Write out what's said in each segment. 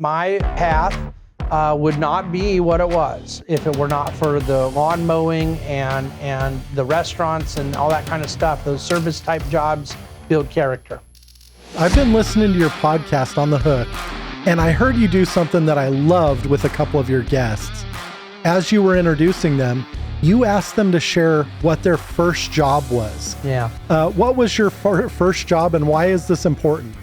my path would not be what it was if it were not for the lawn mowing and the restaurants and all that kind of stuff. Those service type jobs build character. I've been listening to your podcast On the Hook, and I heard you do something that I loved with a couple of your guests. As you were introducing them, you asked them to share what their first job was. Yeah. What was your first job, and why is this important?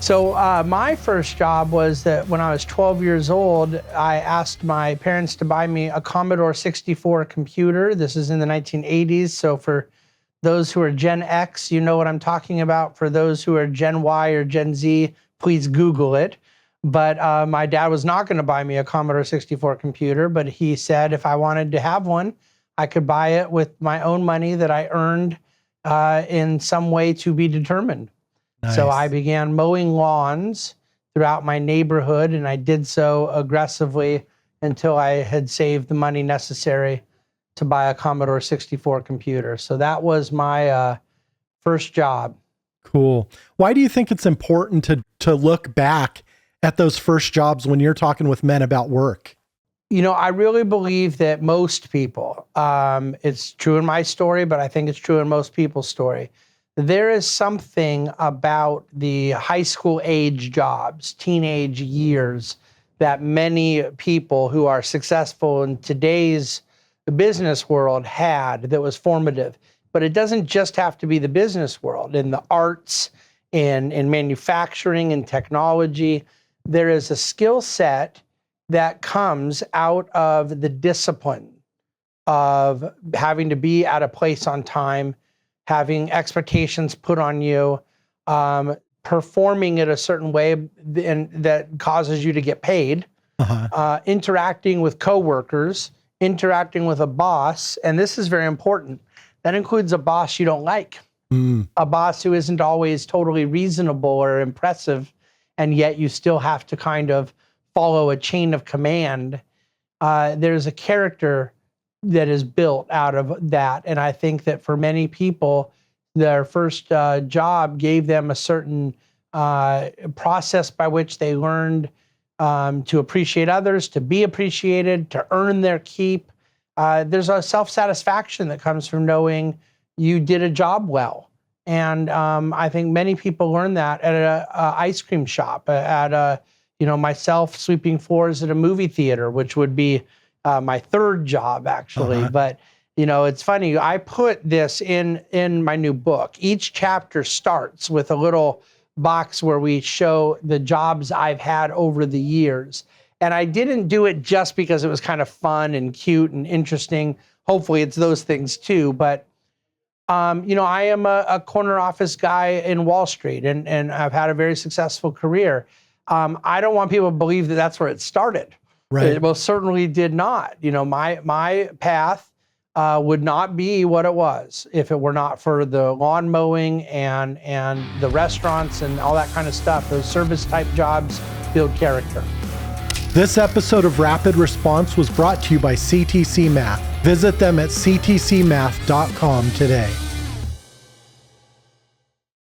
So my first job was that when I was 12 years old, I asked my parents to buy me a Commodore 64 computer. This is in the 1980s. So for those who are Gen X, you know what I'm talking about. For those who are Gen Y or Gen Z, please Google it. But my dad was not going to buy me a Commodore 64 computer, but he said if I wanted to have one, I could buy it with my own money that I earned in some way to be determined. Nice. So I began mowing lawns throughout my neighborhood, and I did so aggressively until I had saved the money necessary to buy a Commodore 64 computer. So that was my first job. Cool. Why do you think it's important to look back at those first jobs when you're talking with men about work? You know, I really believe that most people, it's true in my story, but I think it's true in most people's story. There is something about the high school age jobs, teenage years, that many people who are successful in today's business world had that was formative. But it doesn't just have to be the business world. In the arts, in manufacturing and technology, there is a skill set that comes out of the discipline of having to be at a place on time, having expectations put on you, performing it a certain way that causes you to get paid, interacting with coworkers, interacting with a boss, and this is very important. That includes a boss you don't like, a boss who isn't always totally reasonable or impressive, and yet you still have to kind of follow a chain of command. There's a character that is built out of that. And I think that for many people, their first job gave them a certain process by which they learned to appreciate others, to be appreciated, to earn their keep. There's a self-satisfaction that comes from knowing you did a job well. And I think many people learn that at a ice cream shop, myself sweeping floors at a movie theater, which would be my third job, actually. But, it's funny. I put this in my new book. Each chapter starts with a little box where we show the jobs I've had over the years. And I didn't do it just because it was kind of fun and cute and interesting. Hopefully it's those things too. But, I am a corner office guy in Wall Street, and I've had a very successful career. I don't want people to believe that that's where it started. Right. It most certainly did not. My path would not be what it was if it were not for the lawn mowing and the restaurants and all that kind of stuff. Those service type jobs build character. This episode of Rapid Response was brought to you by CTC Math. Visit them at ctcmath.com today.